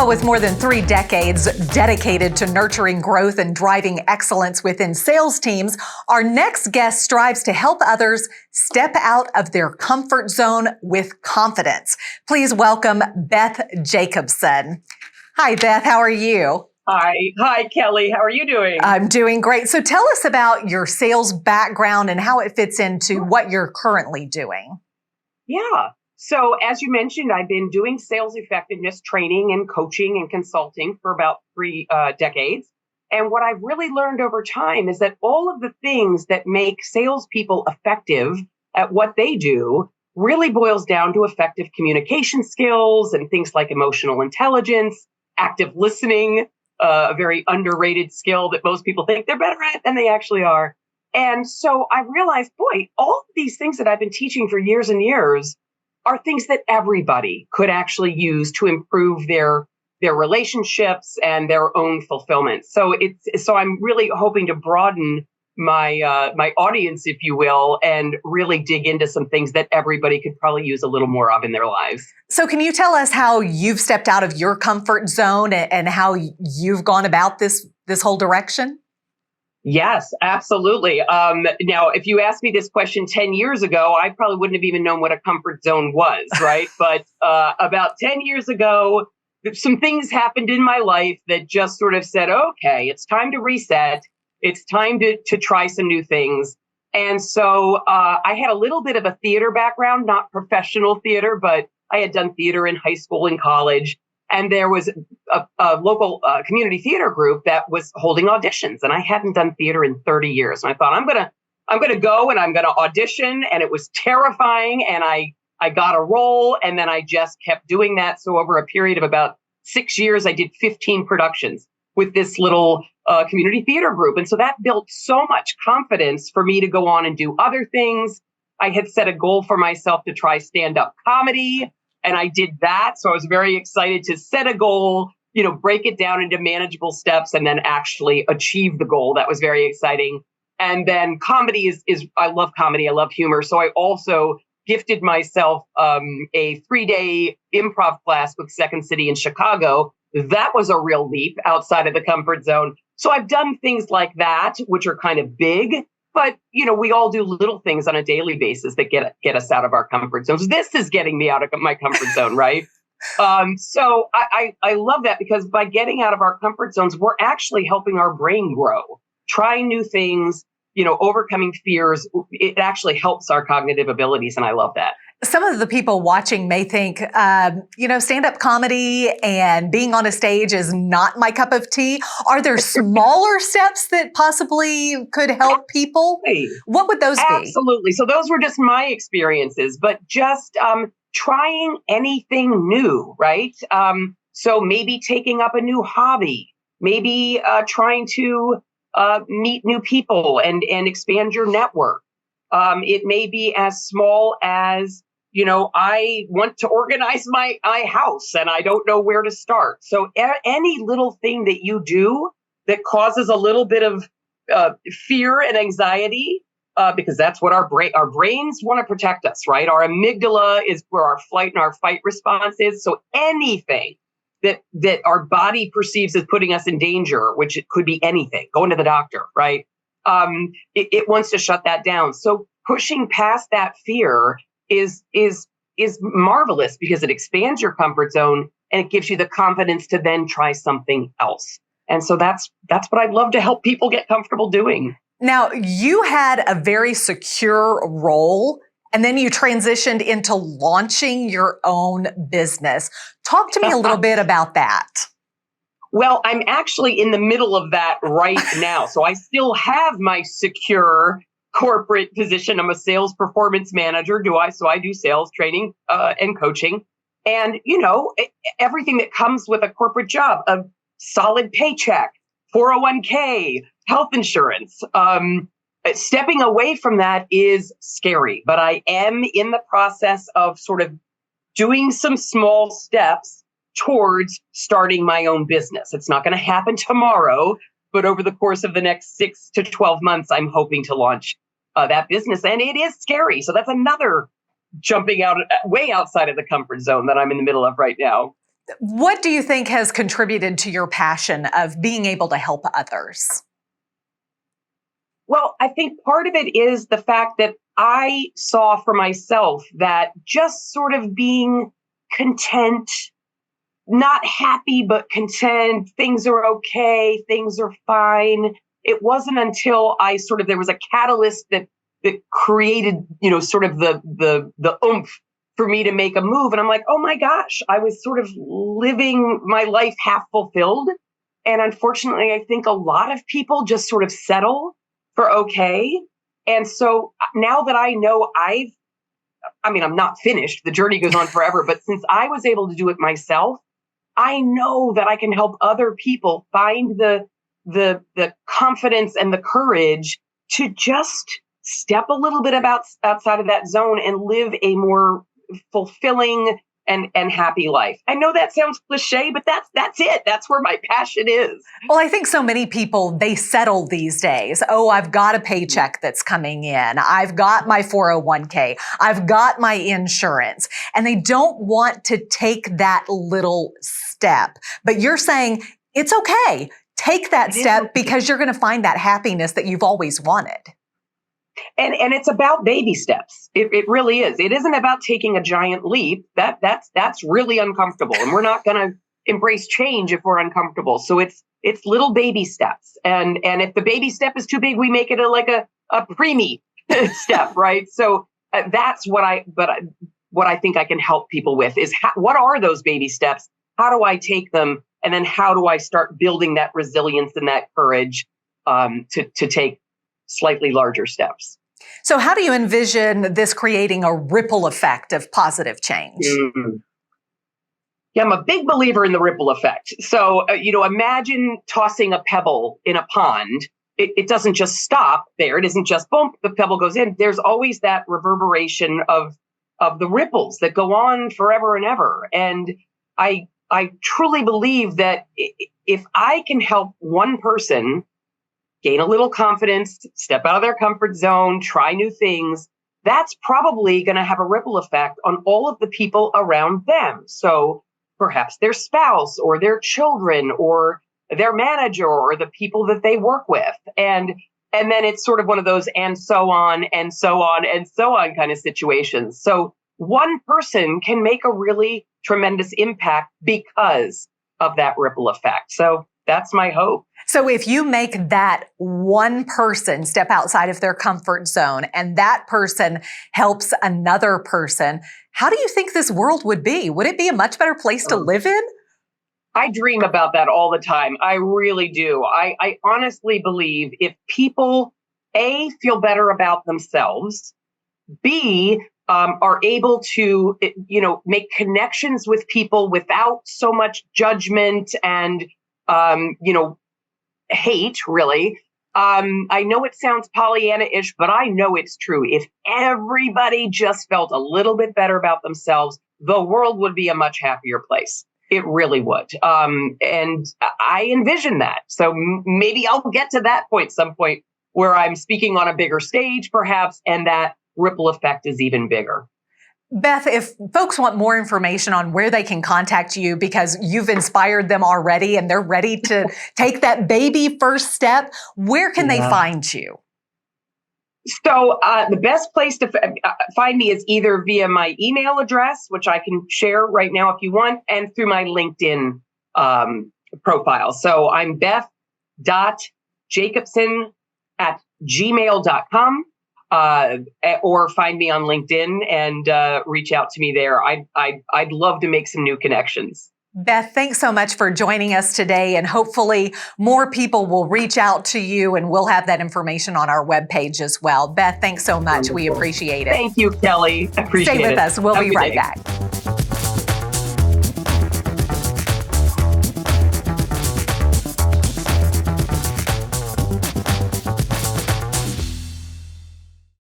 Well, with more than 3 decades dedicated to nurturing growth and driving excellence within sales teams, our next guest strives to help others step out of their comfort zone with confidence. Please welcome Beth Jacobsohn. Hi, Beth. How are you? Hi, Kelly. How are you doing? I'm doing great. So tell us about your sales background and how it fits into what you're currently doing. Yeah. So as you mentioned, I've been doing sales effectiveness training and coaching and consulting for about 3 decades. And what I've really learned over time is that all of the things that make salespeople effective at what they do really boils down to effective communication skills and things like emotional intelligence, active listening, a very underrated skill that most people think they're better at than they actually are. And so I realized, boy, all of these things that I've been teaching for years and years are things that everybody could actually use to improve their relationships and their own fulfillment. So I'm really hoping to broaden my my audience, if you will, and really dig into some things that everybody could probably use a little more of in their lives. So can you tell us how you've stepped out of your comfort zone and how you've gone about this whole direction? Yes, absolutely. Now, if you asked me this question 10 years ago, I probably wouldn't have even known what a comfort zone was, right? But about 10 years ago, some things happened in my life that just sort of said, okay, it's time to reset. It's time to try some new things. And so I had a little bit of a theater background, not professional theater, but I had done theater in high school and college. And there was a local community theater group that was holding auditions, and I hadn't done theater in 30 years. And I thought, I'm gonna go and I'm gonna audition, and it was terrifying. And I got a role, and then I just kept doing that. So over a period of about 6 years, I did 15 productions with this little community theater group, and so that built so much confidence for me to go on and do other things. I had set a goal for myself to try stand-up comedy. And I did that. So I was very excited to set a goal, break it down into manageable steps and then actually achieve the goal. That was very exciting. And then comedy is I love comedy. I love humor. So I also gifted myself a 3-day improv class with Second City in Chicago. That was a real leap outside of the comfort zone. So I've done things like that, which are kind of big. But, we all do little things on a daily basis that get us out of our comfort zones. This is getting me out of my comfort zone, right? So I love that because by getting out of our comfort zones, we're actually helping our brain grow, trying new things, overcoming fears. It actually helps our cognitive abilities. And I love that. Some of the people watching may think, stand-up comedy and being on a stage is not my cup of tea. Are there smaller steps that possibly could help people? What would those be? Absolutely. So those were just my experiences, but just trying anything new, right? So maybe taking up a new hobby, maybe trying to meet new people and expand your network. It may be as small as, I want to organize my house and I don't know where to start. So any little thing that you do that causes a little bit of fear and anxiety, because that's what our brains want to protect us, right? Our amygdala is where our flight and our fight response is. So anything that our body perceives as putting us in danger, which it could be anything, going to the doctor, right? It wants to shut that down. So pushing past that fear is marvelous because it expands your comfort zone and it gives you the confidence to then try something else. And so that's what I'd love to help people get comfortable doing. Now, you had a very secure role and then you transitioned into launching your own business. Talk to me a little bit about that. Well, I'm actually in the middle of that right now. So I still have my secure corporate position. I'm a sales performance manager. So I do sales training and coaching. And, everything that comes with a corporate job, a solid paycheck, 401k, health insurance. Stepping away from that is scary, but I am in the process of sort of doing some small steps towards starting my own business. It's not going to happen tomorrow, but over the course of the next 6 to 12 months, I'm hoping to launch that business. And it is scary. So that's another jumping out way outside of the comfort zone that I'm in the middle of right now. What do you think has contributed to your passion of being able to help others? Well, I think part of it is the fact that I saw for myself that just sort of being content, not happy, but content, things are okay, things are fine. It wasn't until there was a catalyst that created, sort of the oomph for me to make a move. And I'm like, oh my gosh, I was sort of living my life half fulfilled. And unfortunately, I think a lot of people just sort of settle for okay. And so now that I know I'm not finished, the journey goes on forever, but since I was able to do it myself, I know that I can help other people find the confidence and the courage to just step a little bit outside of that zone and live a more fulfilling and happy life. I know that sounds cliche, but that's it. That's where my passion is. Well, I think so many people, they settle these days. Oh, I've got a paycheck that's coming in. I've got my 401k. I've got my insurance. And they don't want to take that little step. But you're saying it's okay. Take that step because you're going to find that happiness that you've always wanted. And it's about baby steps. It really is. It isn't about taking a giant leap. That's really uncomfortable. And we're not going to embrace change if we're uncomfortable. So it's little baby steps. And if the baby step is too big, we make it a preemie step, right? So that's what I think I can help people with is what are those baby steps? How do I take them? And then how do I start building that resilience and that courage to take slightly larger steps? So how do you envision this creating a ripple effect of positive change? Mm-hmm. Yeah, I'm a big believer in the ripple effect. So, imagine tossing a pebble in a pond. It doesn't just stop there. It isn't just boom, the pebble goes in. There's always that reverberation of the ripples that go on forever and ever. And I truly believe that if I can help one person gain a little confidence, step out of their comfort zone, try new things, that's probably going to have a ripple effect on all of the people around them. So perhaps their spouse or their children or their manager or the people that they work with. And then it's sort of one of those and so on and so on and so on kind of situations. So one person can make a really tremendous impact because of that ripple effect. So that's my hope. So if you make that one person step outside of their comfort zone and that person helps another person, how do you think this world would be? Would it be a much better place to live in? I dream about that all the time. I really do. I honestly believe if people, A, feel better about themselves, B, are able to, make connections with people without so much judgment and, hate, really. I know it sounds Pollyanna-ish, but I know it's true. If everybody just felt a little bit better about themselves, the world would be a much happier place. It really would. And I envision that. So maybe I'll get to that point, some point where I'm speaking on a bigger stage, perhaps, and that ripple effect is even bigger. Beth, if folks want more information on where they can contact you because you've inspired them already and they're ready to take that baby first step, where can they find you? So the best place to find me is either via my email address, which I can share right now if you want, and through my LinkedIn profile. So I'm beth.jacobsohn@gmail.com. Or find me on LinkedIn and reach out to me there. I'd love to make some new connections. Beth, thanks so much for joining us today, and hopefully more people will reach out to you, and we'll have that information on our webpage as well. Beth, thanks so much. We appreciate it. Thank you, Kelly. I appreciate it. Stay with us. We'll be right back.